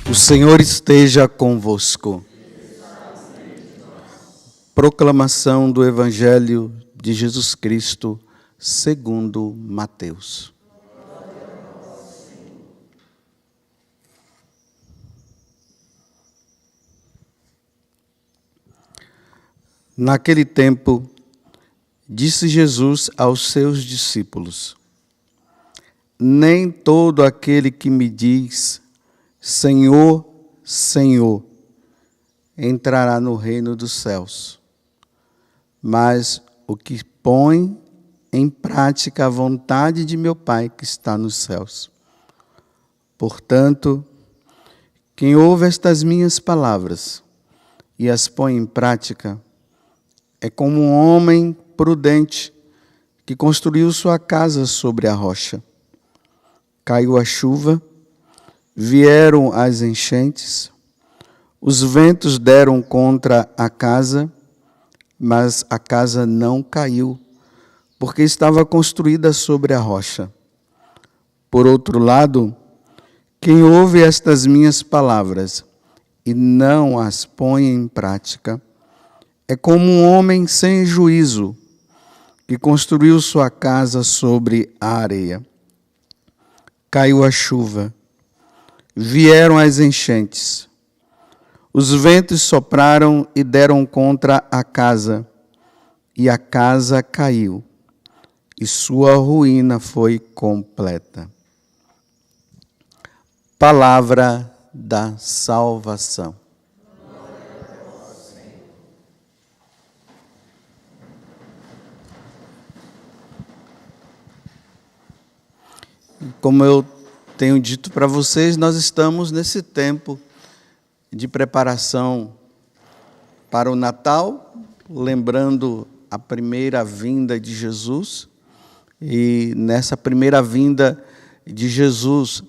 O Senhor esteja convosco. Proclamação do Evangelho de Jesus Cristo, segundo Mateus. Naquele tempo, disse Jesus aos seus discípulos: nem todo aquele que me diz, Senhor, Senhor, entrará no reino dos céus, mas o que põe em prática a vontade de meu Pai que está nos céus. Portanto, quem ouve estas minhas palavras e as põe em prática, é como um homem prudente que construiu sua casa sobre a rocha. Caiu a chuva, vieram as enchentes, os ventos deram contra a casa, mas a casa não caiu, porque estava construída sobre a rocha. Por outro lado, quem ouve estas minhas palavras e não as põe em prática, é como um homem sem juízo, que construiu sua casa sobre a areia. Caiu a chuva, vieram as enchentes, os ventos sopraram e deram contra a casa, e a casa caiu, e sua ruína foi completa. Palavra da salvação. Como eu tenho dito para vocês, nós estamos nesse tempo de preparação para o Natal, lembrando a primeira vinda de Jesus. E nessa primeira vinda de Jesus,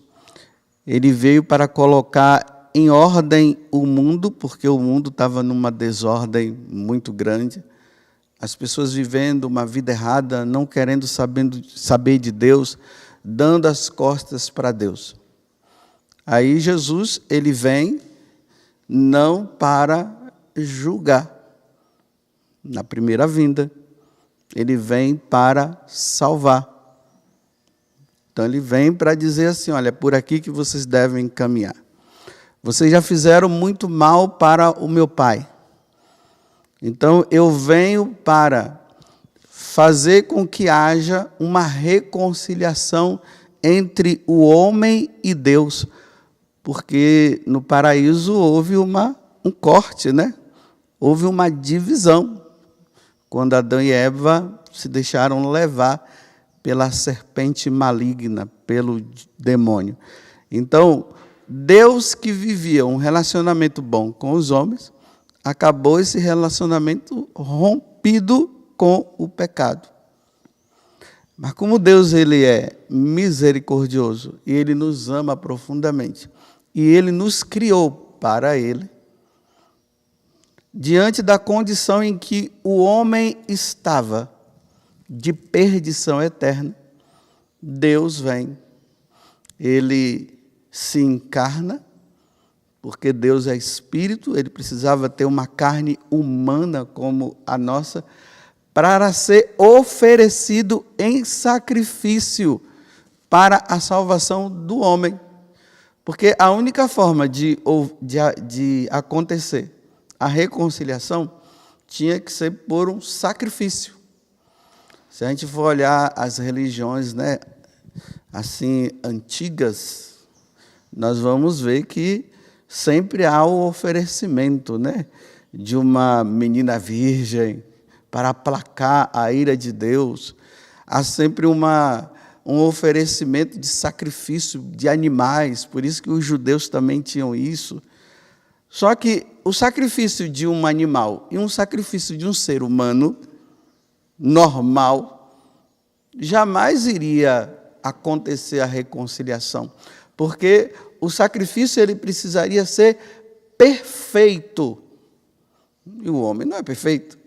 ele veio para colocar em ordem o mundo, porque o mundo estava numa desordem muito grande. As pessoas vivendo uma vida errada, não querendo saber de Deus, dando as costas para Deus. Aí Jesus, ele vem não para julgar. Na primeira vinda, ele vem para salvar. Então ele vem para dizer assim, olha, é por aqui que vocês devem caminhar. Vocês já fizeram muito mal para o meu Pai. Então eu venho para fazer com que haja uma reconciliação entre o homem e Deus, porque no paraíso houve um corte, né? Houve uma divisão, quando Adão e Eva se deixaram levar pela serpente maligna, pelo demônio. Então, Deus que vivia um relacionamento bom com os homens, acabou esse relacionamento rompido com o pecado. Mas como Deus ele é misericordioso e ele nos ama profundamente e ele nos criou para ele, diante da condição em que o homem estava de perdição eterna, Deus vem, ele se encarna, porque Deus é espírito, ele precisava ter uma carne humana como a nossa, para ser oferecido em sacrifício para a salvação do homem. Porque a única forma de acontecer a reconciliação tinha que ser por um sacrifício. Se a gente for olhar as religiões, né, assim, antigas, nós vamos ver que sempre há o oferecimento, né, de uma menina virgem, para aplacar a ira de Deus. Há sempre um oferecimento de sacrifício de animais, por isso que os judeus também tinham isso. Só que o sacrifício de um animal e um sacrifício de um ser humano normal, jamais iria acontecer a reconciliação, porque o sacrifício ele precisaria ser perfeito, e o homem não é perfeito.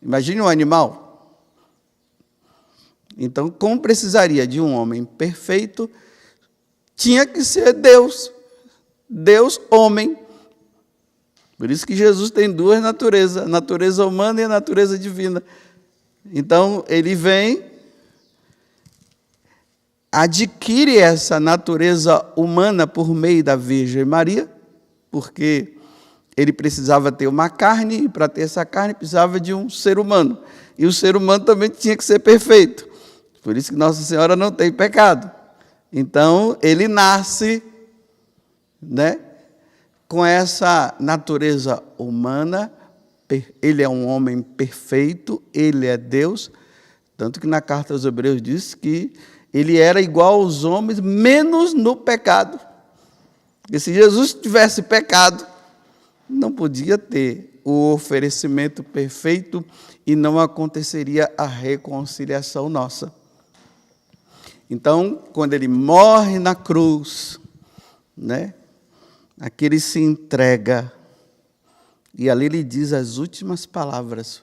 Imagine um animal. Então, como precisaria de um homem perfeito, tinha que ser Deus. Deus, homem. Por isso que Jesus tem duas naturezas, a natureza humana e a natureza divina. Então, ele vem, adquire essa natureza humana por meio da Virgem Maria, porque ele precisava ter uma carne, e para ter essa carne precisava de um ser humano. E o ser humano também tinha que ser perfeito. Por isso que Nossa Senhora não tem pecado. Então, ele nasce, né, com essa natureza humana. Ele é um homem perfeito, ele é Deus. Tanto que na carta aos Hebreus diz que ele era igual aos homens, menos no pecado. Porque se Jesus tivesse pecado, não podia ter o oferecimento perfeito e não aconteceria a reconciliação nossa. Então, quando ele morre na cruz, né, aqui ele se entrega, e ali ele diz as últimas palavras: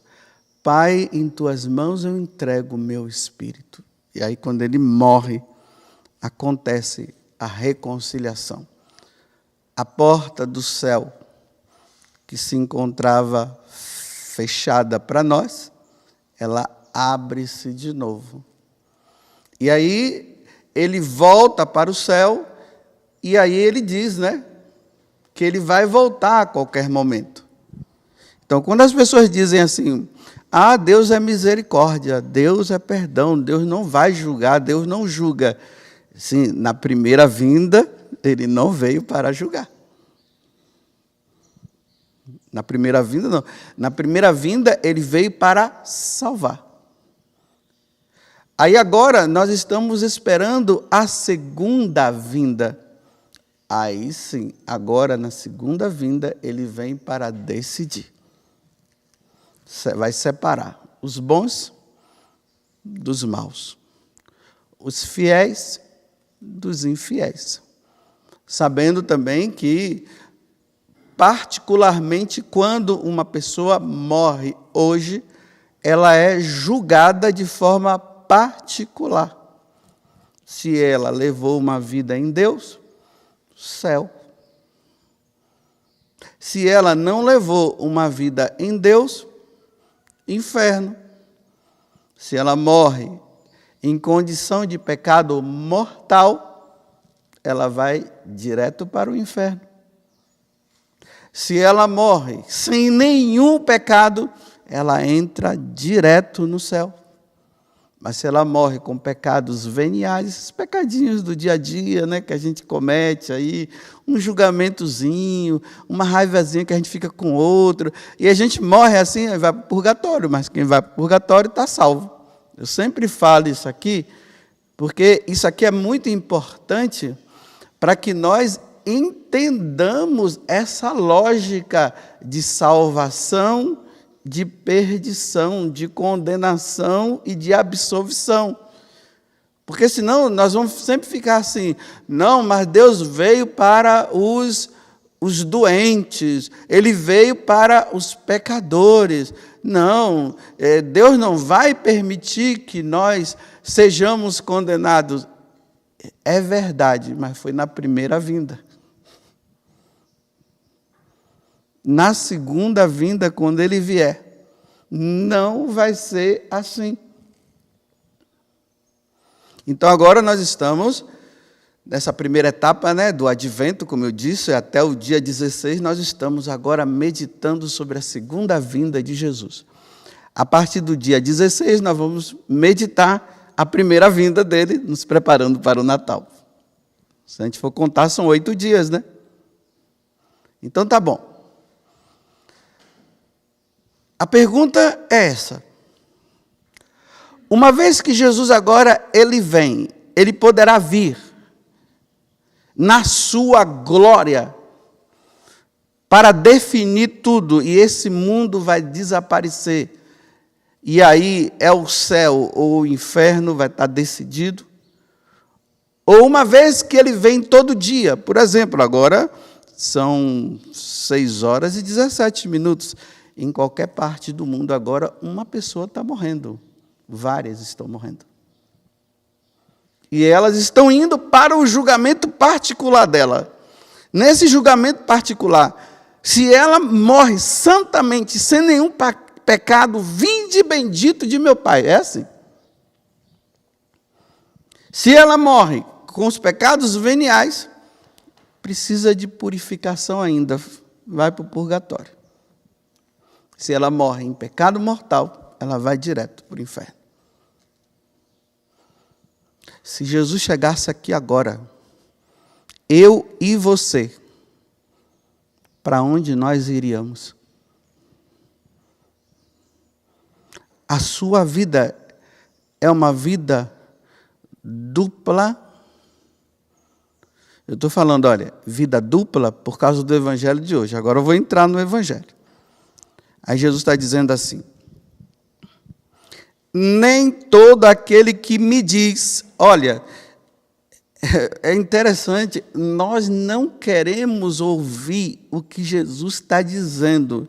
Pai, em tuas mãos eu entrego o meu espírito. E aí, quando ele morre, acontece a reconciliação. A porta do céu, que se encontrava fechada para nós, ela abre-se de novo. E aí, ele volta para o céu, e aí ele diz, né, que ele vai voltar a qualquer momento. Então, quando as pessoas dizem assim, Deus é misericórdia, Deus é perdão, Deus não vai julgar, Deus não julga. Sim, na primeira vinda, ele não veio para julgar. Na primeira vinda, não. Na primeira vinda, ele veio para salvar. Aí agora, nós estamos esperando a segunda vinda. Aí sim, agora na segunda vinda, ele vem para decidir. Vai separar os bons dos maus, os fiéis dos infiéis. Sabendo também que, particularmente quando uma pessoa morre hoje, ela é julgada de forma particular. Se ela levou uma vida em Deus, céu. Se ela não levou uma vida em Deus, inferno. Se ela morre em condição de pecado mortal, ela vai direto para o inferno. Se ela morre sem nenhum pecado, ela entra direto no céu. Mas se ela morre com pecados veniais, esses pecadinhos do dia a dia, né, que a gente comete aí, um julgamentozinho, uma raivazinha que a gente fica com outro, e a gente morre assim, aí vai para o purgatório, mas quem vai para o purgatório está salvo. Eu sempre falo isso aqui, porque isso aqui é muito importante para que nós entendamos essa lógica de salvação, de perdição, de condenação e de absolvição. Porque senão nós vamos sempre ficar assim, não, mas Deus veio para os doentes, Ele veio para os pecadores. Não, Deus não vai permitir que nós sejamos condenados. É verdade, mas foi na primeira vinda. Na segunda vinda, quando ele vier, não vai ser assim. Então, agora nós estamos nessa primeira etapa, né, do advento, como eu disse, até o dia 16, nós estamos agora meditando sobre a segunda vinda de Jesus. A partir do dia 16, nós vamos meditar a primeira vinda dele, nos preparando para o Natal. Se a gente for contar, são 8 dias, né? Então, tá bom. A pergunta é essa. Uma vez que Jesus agora, ele vem, ele poderá vir na sua glória para definir tudo, e esse mundo vai desaparecer. E aí é o céu ou o inferno vai estar decidido. Ou uma vez que ele vem todo dia, por exemplo, agora são 6h17. Em qualquer parte do mundo agora, uma pessoa está morrendo. Várias estão morrendo. E elas estão indo para o julgamento particular dela. Nesse julgamento particular, se ela morre santamente, sem nenhum pecado, vinde bendito de meu Pai. É assim. Se ela morre com os pecados veniais, precisa de purificação ainda, vai para o purgatório. Se ela morre em pecado mortal, ela vai direto para o inferno. Se Jesus chegasse aqui agora, eu e você, para onde nós iríamos? A sua vida é uma vida dupla. Eu estou falando, olha, vida dupla por causa do evangelho de hoje. Agora eu vou entrar no evangelho. Aí Jesus está dizendo assim: nem todo aquele que me diz, olha, é interessante, nós não queremos ouvir o que Jesus está dizendo.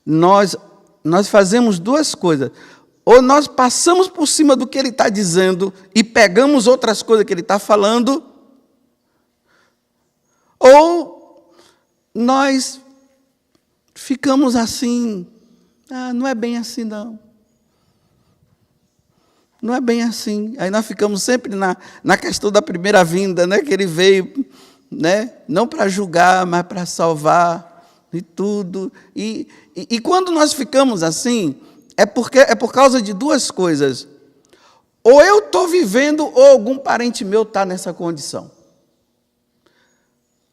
Nós fazemos duas coisas. Ou nós passamos por cima do que ele está dizendo e pegamos outras coisas que ele está falando, ou nós ficamos assim, não é bem assim não. Não é bem assim. Aí nós ficamos sempre na questão da primeira vinda, né? Que ele veio, né? Não para julgar, mas para salvar e tudo. E quando nós ficamos assim, é por causa de duas coisas. Ou eu estou vivendo, ou algum parente meu está nessa condição.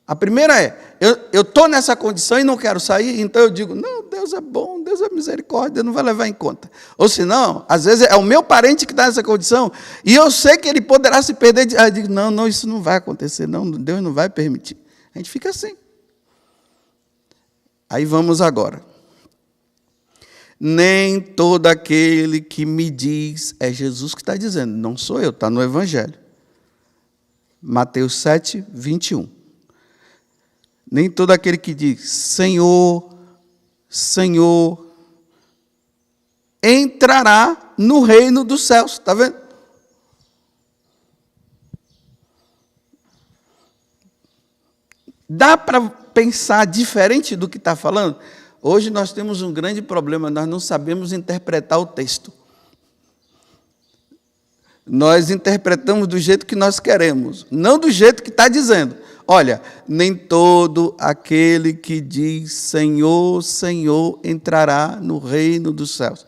A primeira é, eu estou nessa condição e não quero sair, então eu digo, não, Deus é bom, Deus é misericórdia, Deus não vai levar em conta. Ou senão, às vezes é o meu parente que está nessa condição, e eu sei que ele poderá se perder. Aí eu digo, não, isso não vai acontecer, não, Deus não vai permitir. A gente fica assim. Aí vamos agora. Nem todo aquele que me diz, é Jesus que está dizendo, não sou eu, está no Evangelho. Mateus 7, 21. Nem todo aquele que diz, Senhor, Senhor, entrará no reino dos céus. Está vendo? Dá para pensar diferente do que está falando? Hoje nós temos um grande problema, nós não sabemos interpretar o texto. Nós interpretamos do jeito que nós queremos, não do jeito que está dizendo. Olha, nem todo aquele que diz Senhor, Senhor, entrará no reino dos céus.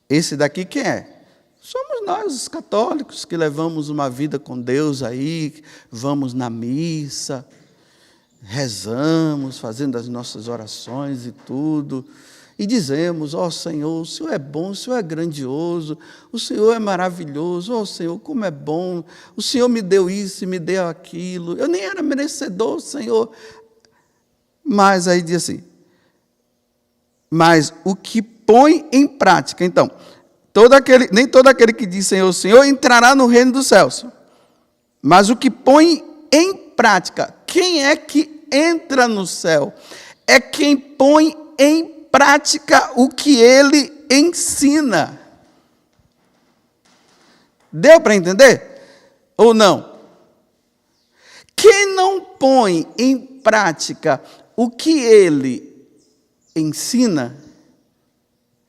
Esse daqui quem é? Somos nós, os católicos, que levamos uma vida com Deus aí, vamos na missa, rezamos, fazendo as nossas orações e tudo, e dizemos, ó Senhor, o Senhor é bom, o Senhor é grandioso, o Senhor é maravilhoso, ó Senhor, como é bom, o Senhor me deu isso e me deu aquilo, eu nem era merecedor, Senhor. Mas aí diz assim, mas o que põe em prática, então, nem todo aquele que diz Senhor, Senhor, entrará no reino dos céus, mas o que põe em prática, quem é que entra no céu? É quem põe em prática o que ele ensina. Deu para entender? Ou não? Quem não põe em prática o que ele ensina,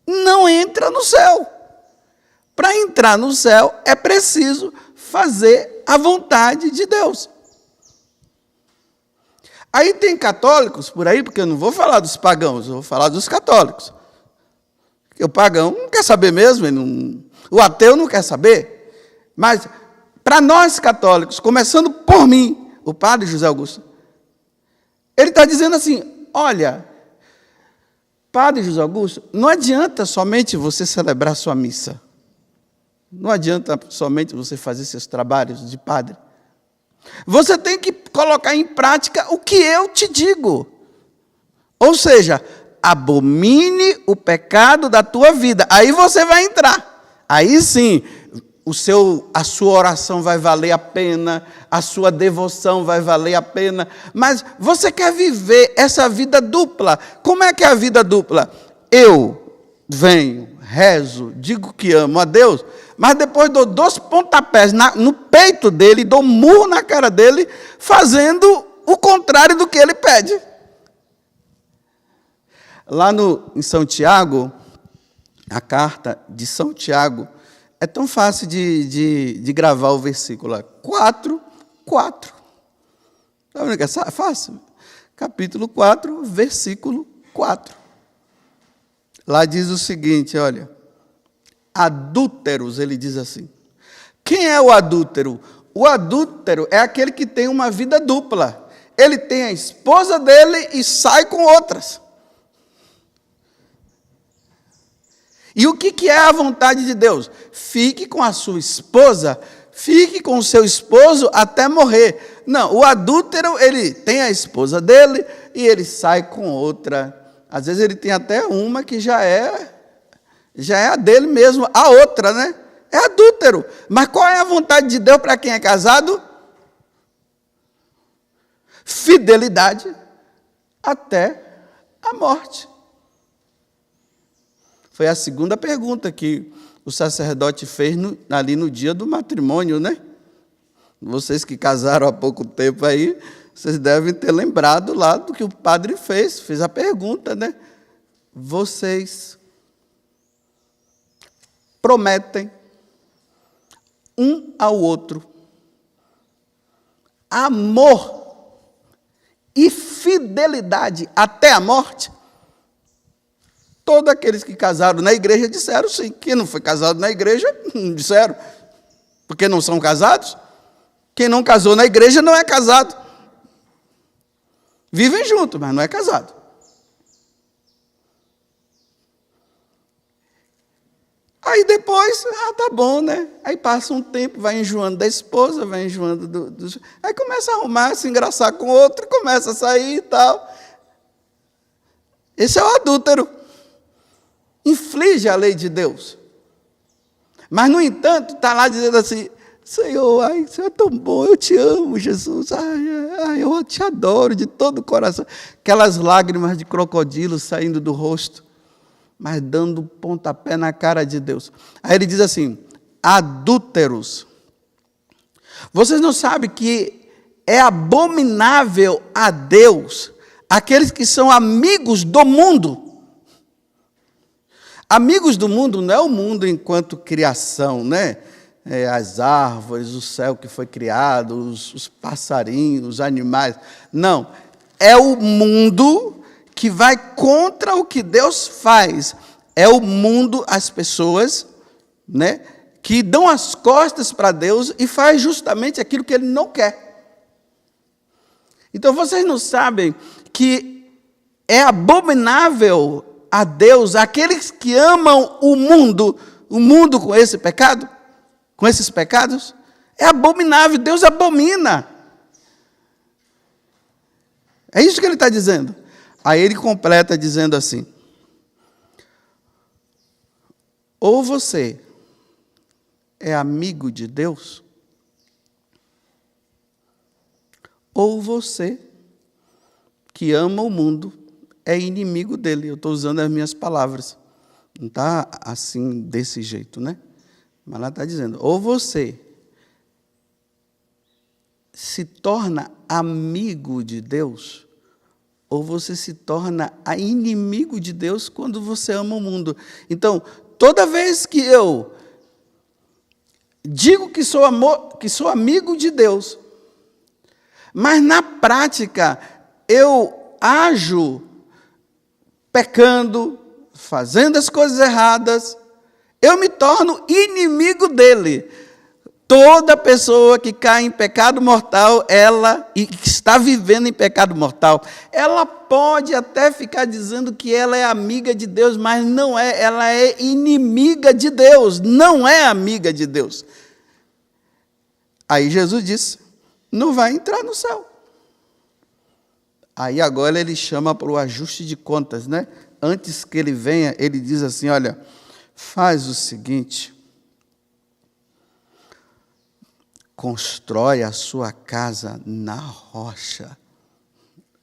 não entra no céu. Para entrar no céu, é preciso fazer a vontade de Deus. Aí tem católicos por aí, porque eu não vou falar dos pagãos, eu vou falar dos católicos. Porque o pagão não quer saber mesmo, o ateu não quer saber. Mas, para nós católicos, começando por mim, o padre José Augusto, ele está dizendo assim, olha, padre José Augusto, não adianta somente você celebrar sua missa. Não adianta somente você fazer seus trabalhos de padre. Você tem que colocar em prática o que eu te digo. Ou seja, abomine o pecado da tua vida. Aí você vai entrar. Aí sim, a sua oração vai valer a pena, a sua devoção vai valer a pena. Mas você quer viver essa vida dupla. Como é que é a vida dupla? Eu venho, rezo, digo que amo a Deus, mas depois dou 2 pontapés no peito dele, dou um murro na cara dele, fazendo o contrário do que ele pede. Lá em São Tiago, a carta de São Tiago, é tão fácil de gravar o versículo lá. 4. Está vendo que é fácil? Capítulo 4, versículo 4. Lá diz o seguinte, olha. Adúlteros, ele diz assim. Quem é o adúltero? O adúltero é aquele que tem uma vida dupla. Ele tem a esposa dele e sai com outras. E o que é a vontade de Deus? Fique com a sua esposa, fique com o seu esposo até morrer. Não, o adúltero, ele tem a esposa dele e ele sai com outra. Às vezes ele tem até uma que já é a dele mesmo, a outra, né? É adúltero. Mas qual é a vontade de Deus para quem é casado? Fidelidade até a morte. Foi a segunda pergunta que o sacerdote fez ali no dia do matrimônio, né? Vocês que casaram há pouco tempo aí, vocês devem ter lembrado lá do que o padre fez a pergunta, né? Vocês prometem um ao outro amor e fidelidade até a morte? Todos aqueles que casaram na igreja disseram sim. Quem não foi casado na igreja, não disseram. Porque não são casados. Quem não casou na igreja não é casado. Vivem juntos, mas não é casado. Aí depois, tá bom, né? Aí passa um tempo, vai enjoando da esposa, vai enjoando do... Aí começa a arrumar, se engraçar com outro, começa a sair e tal. Esse é o adúltero. Inflige a lei de Deus. Mas, no entanto, está lá dizendo assim, Senhor, Senhor é tão bom, eu te amo, Jesus, eu te adoro de todo o coração. Aquelas lágrimas de crocodilo saindo do rosto, mas dando pontapé na cara de Deus. Aí ele diz assim, adúlteros, vocês não sabem que é abominável a Deus aqueles que são amigos do mundo. Amigos do mundo não é o mundo enquanto criação, né? As árvores, o céu que foi criado, os passarinhos, os animais. Não, é o mundo que vai contra o que Deus faz. É o mundo, as pessoas, né, que dão as costas para Deus e faz justamente aquilo que Ele não quer. Então, vocês não sabem que é abominável a Deus aqueles que amam o mundo com esse pecado, com esses pecados? É abominável, Deus abomina. É isso que ele está dizendo. Aí ele completa dizendo assim, ou você é amigo de Deus, ou você que ama o mundo é inimigo dele. Eu estou usando as minhas palavras. Não está assim, desse jeito, né? Mas ela está dizendo, ou você se torna amigo de Deus, ou você se torna inimigo de Deus quando você ama o mundo. Então, toda vez que eu digo que sou amigo de Deus, mas na prática eu ajo pecando, fazendo as coisas erradas, eu me torno inimigo dele. Toda pessoa que cai em pecado mortal, e que está vivendo em pecado mortal, ela pode até ficar dizendo que ela é amiga de Deus, mas não é, ela é inimiga de Deus, não é amiga de Deus. Aí Jesus disse, não vai entrar no céu. Aí agora ele chama para o ajuste de contas, né? Antes que ele venha, ele diz assim, olha, faz o seguinte, constrói a sua casa na rocha,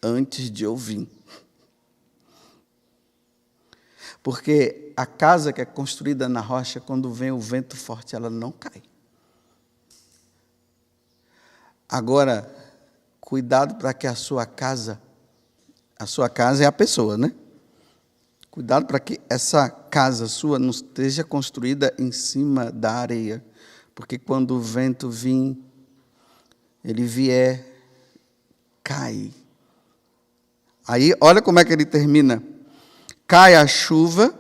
antes de eu vir. Porque a casa que é construída na rocha, quando vem o vento forte, ela não cai. Agora, cuidado para que a sua casa é a pessoa, né? Cuidado para que essa casa sua não esteja construída em cima da areia. Porque quando o vento vir, ele vier, cai. Aí, olha como é que ele termina. Cai a chuva,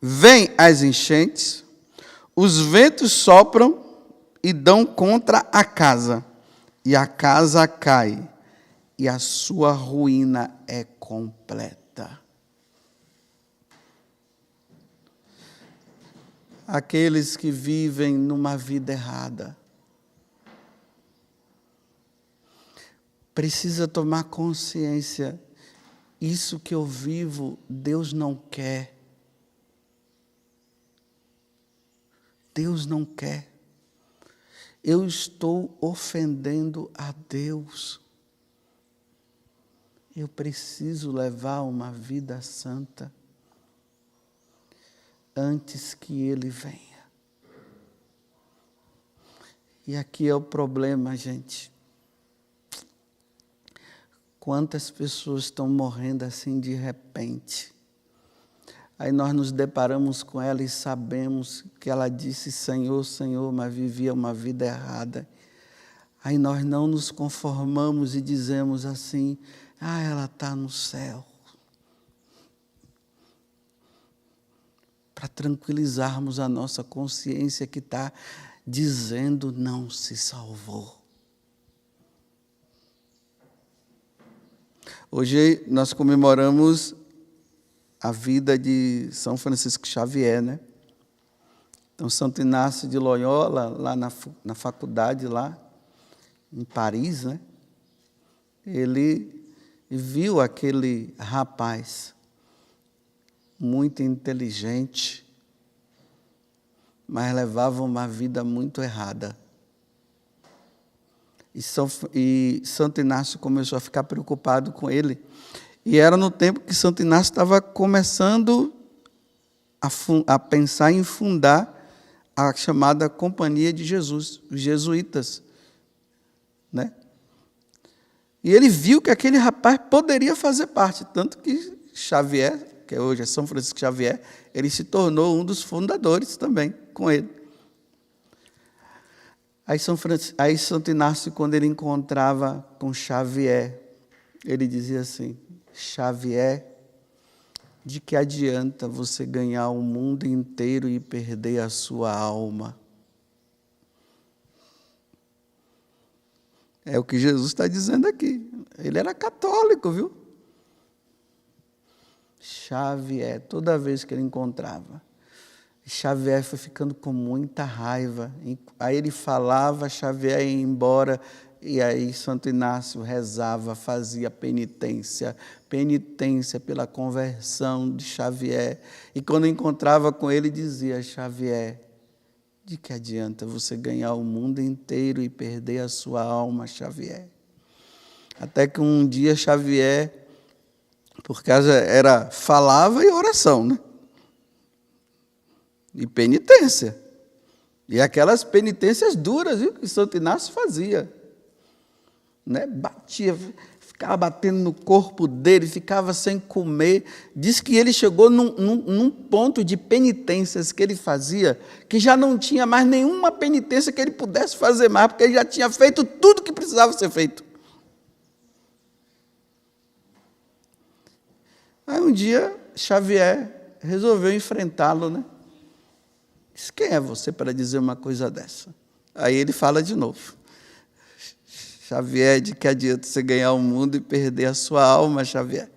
vem as enchentes, os ventos sopram e dão contra a casa, e a casa cai, e a sua ruína é completa. Aqueles que vivem numa vida errada, precisa tomar consciência, isso que eu vivo, Deus não quer. Deus não quer. Eu estou ofendendo a Deus. Eu preciso levar uma vida santa antes que Ele venha. E aqui é o problema, gente. Quantas pessoas estão morrendo assim de repente? Aí nós nos deparamos com ela e sabemos que ela disse, Senhor, Senhor, mas vivia uma vida errada. Aí nós não nos conformamos e dizemos assim, ela está no céu. Para tranquilizarmos a nossa consciência que está dizendo não se salvou. Hoje nós comemoramos a vida de São Francisco Xavier, né? Então, Santo Inácio de Loyola, lá na faculdade, lá em Paris, né? Ele viu aquele rapaz muito inteligente, mas levava uma vida muito errada. E Santo Inácio começou a ficar preocupado com ele. E era no tempo que Santo Inácio estava começando a pensar em fundar a chamada Companhia de Jesus, os jesuítas, né? E ele viu que aquele rapaz poderia fazer parte, tanto que Xavier, que hoje é São Francisco Xavier, ele se tornou um dos fundadores também com ele. Aí Santo Inácio, quando ele encontrava com Xavier, ele dizia assim, Xavier, de que adianta você ganhar o mundo inteiro e perder a sua alma? É o que Jesus está dizendo aqui. Ele era católico, viu? Xavier, toda vez que ele encontrava, Xavier foi ficando com muita raiva. Aí ele falava, Xavier ia embora, e aí Santo Inácio rezava, fazia penitência pela conversão de Xavier. E quando encontrava com ele, dizia, Xavier, de que adianta você ganhar o mundo inteiro e perder a sua alma, Xavier? Até que um dia Xavier, por causa falava e oração, né? E penitência. E aquelas penitências duras, viu, que Santo Inácio fazia. Né? Batia, ficava batendo no corpo dele, ficava sem comer. Diz que ele chegou num ponto de penitências que ele fazia, que já não tinha mais nenhuma penitência que ele pudesse fazer mais, porque ele já tinha feito tudo que precisava ser feito. Aí um dia, Xavier resolveu enfrentá-lo, né? Disse, quem é você para dizer uma coisa dessa? Aí ele fala de novo. Xavier, de que adianta você ganhar o mundo e perder a sua alma, Xavier?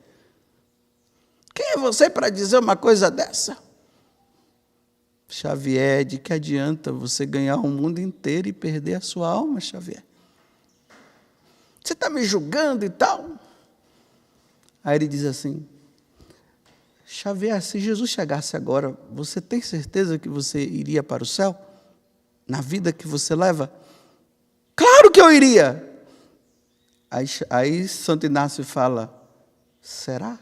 Quem é você para dizer uma coisa dessa? Xavier, de que adianta você ganhar o mundo inteiro e perder a sua alma, Xavier? Você está me julgando e tal? Aí ele diz assim, Xavier, se Jesus chegasse agora, você tem certeza que você iria para o céu? Na vida que você leva? Claro que eu iria! Aí Santo Inácio fala, será?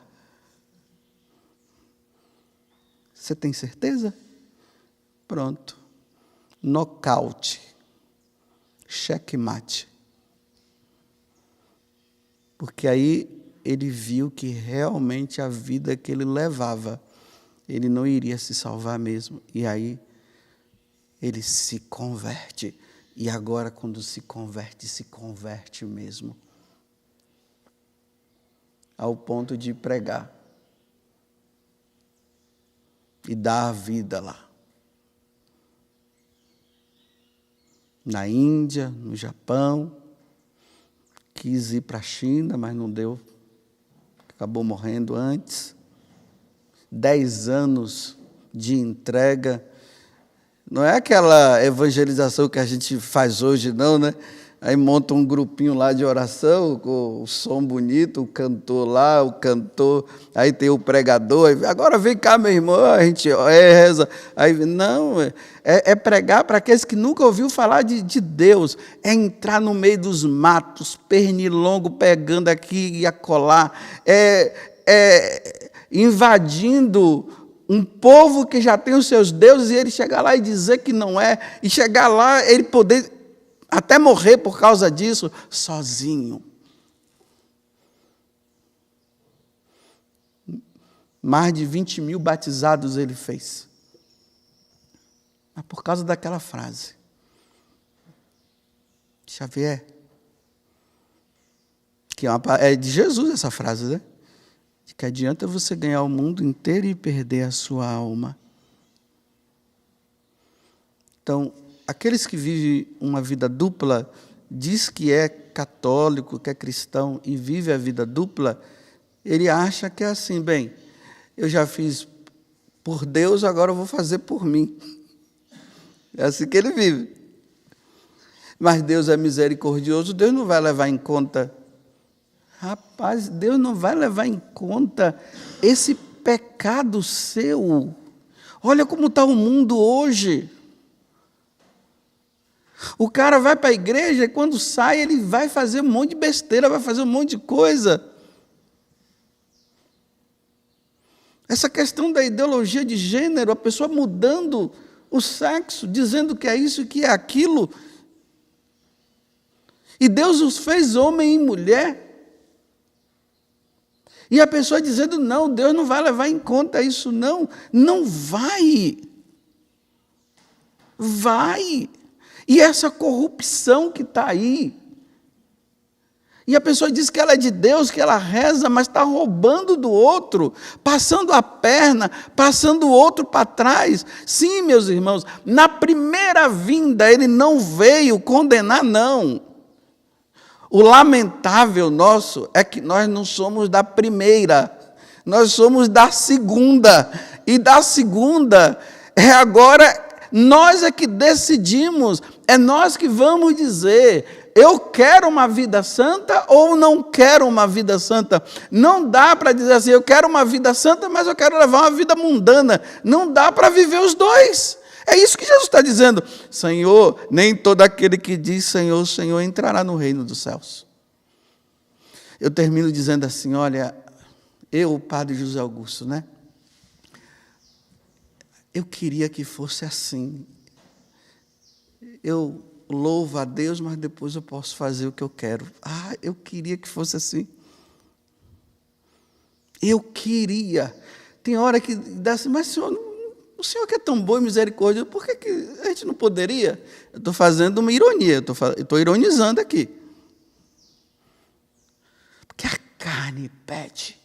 Você tem certeza? Pronto. Nocaute. Checkmate. Porque aí ele viu que realmente a vida que ele levava, ele não iria se salvar mesmo. E aí ele se converte. E agora, quando se converte mesmo. Ao ponto de pregar. E dar a vida lá. Na Índia, no Japão. Quis ir para a China, mas não deu. Acabou morrendo antes. 10 anos de entrega. Não é aquela evangelização que a gente faz hoje, não, né? Aí monta um grupinho lá de oração, com o som bonito, o cantor lá, o cantor, aí tem o pregador, aí, agora vem cá, meu irmão, a gente reza. Aí, não, é pregar para aqueles que nunca ouviu falar de Deus, é entrar no meio dos matos, pernilongo pegando aqui e acolá, invadindo um povo que já tem os seus deuses, e ele chegar lá e dizer que não é, e chegar lá, ele poder até morrer por causa disso, sozinho. Mais de 20 mil batizados ele fez. Mas por causa daquela frase. Xavier, que é de Jesus essa frase, né? De que adianta você ganhar o mundo inteiro e perder a sua alma. Então, aqueles que vivem uma vida dupla, diz que é católico, que é cristão e vive a vida dupla, ele acha que é assim, bem, eu já fiz por Deus, agora eu vou fazer por mim. É assim que ele vive. Mas Deus é misericordioso, Deus não vai levar em conta. Rapaz, Deus não vai levar em conta esse pecado seu. Olha como está o mundo hoje. O cara vai para a igreja e quando sai ele vai fazer um monte de besteira, vai fazer um monte de coisa. Essa questão da ideologia de gênero, a pessoa mudando o sexo, dizendo que é isso e que é aquilo. E Deus os fez homem e mulher. E a pessoa dizendo, não, Deus não vai levar em conta isso, não. Não vai. Vai. E essa corrupção que está aí. E a pessoa diz que ela é de Deus, que ela reza, mas está roubando do outro, passando a perna, passando o outro para trás. Sim, meus irmãos, na primeira vinda ele não veio condenar, não. O lamentável nosso é que nós não somos da primeira, nós somos da segunda. E da segunda é agora, nós é que decidimos, é nós que vamos dizer, eu quero uma vida santa ou não quero uma vida santa. Não dá para dizer assim, eu quero uma vida santa, mas eu quero levar uma vida mundana. Não dá para viver os dois. É isso que Jesus está dizendo. Senhor, nem todo aquele que diz Senhor, Senhor, entrará no reino dos céus. Eu termino dizendo assim, olha, eu, o padre José Augusto, né? Eu queria que fosse assim. Eu louvo a Deus, mas depois eu posso fazer o que eu quero. Ah, eu queria que fosse assim. Eu queria. Tem hora que dá assim, mas Senhor, o Senhor que é tão bom e misericordioso, por que a gente não poderia? Eu estou fazendo uma ironia, eu estou ironizando aqui. Porque a carne pede.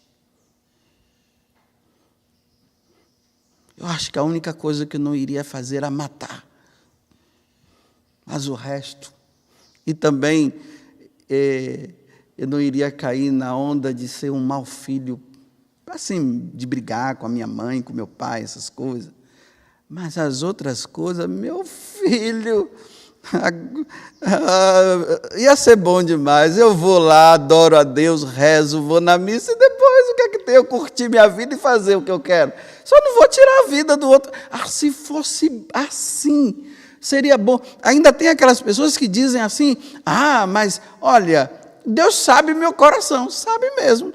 Eu acho que a única coisa que eu não iria fazer era matar. Mas o resto. E também eu não iria cair na onda de ser um mau filho, assim, de brigar com a minha mãe, com meu pai, essas coisas. Mas as outras coisas, meu filho, ia ser bom demais. Eu vou lá, adoro a Deus, rezo, vou na missa e depois o que é que tem? Eu curtir minha vida e fazer o que eu quero. Só não vou tirar a vida do outro. Ah, se fosse assim, seria bom. Ainda tem aquelas pessoas que dizem assim, ah, mas olha, Deus sabe meu coração. Sabe mesmo.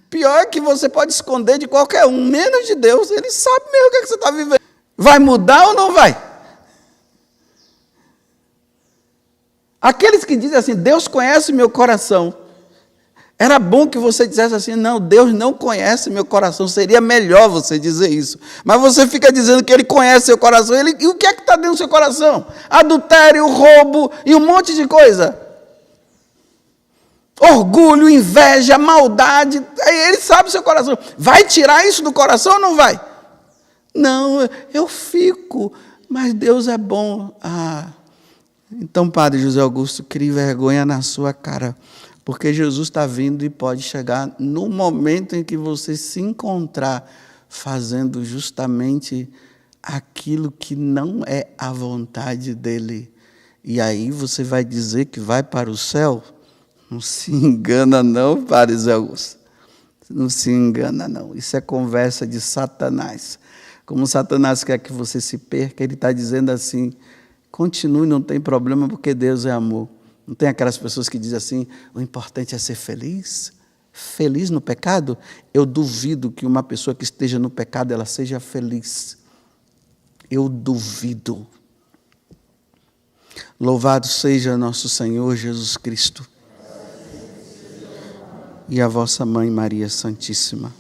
Pior é que você pode esconder de qualquer um, menos de Deus. Ele sabe mesmo o que você está vivendo. Vai mudar ou não vai? Aqueles que dizem assim, Deus conhece meu coração. Era bom que você dissesse assim, não, Deus não conhece meu coração. Seria melhor você dizer isso. Mas você fica dizendo que Ele conhece seu coração. E o que é que está dentro do seu coração? Adultério, roubo e um monte de coisa. Orgulho, inveja, maldade. Ele sabe o seu coração. Vai tirar isso do coração ou não vai? Não, eu fico, mas Deus é bom. Então, Padre José Augusto, crie vergonha na sua cara, porque Jesus está vindo e pode chegar no momento em que você se encontrar fazendo justamente aquilo que não é a vontade dEle. E aí você vai dizer que vai para o céu? Não se engana não, Padre José Augusto. Não se engana não. Isso é conversa de Satanás. Como Satanás quer que você se perca, ele está dizendo assim, continue, não tem problema, porque Deus é amor. Não tem aquelas pessoas que dizem assim, o importante é ser feliz? Feliz no pecado? Eu duvido que uma pessoa que esteja no pecado, ela seja feliz. Eu duvido. Louvado seja nosso Senhor Jesus Cristo. E a vossa Mãe Maria Santíssima.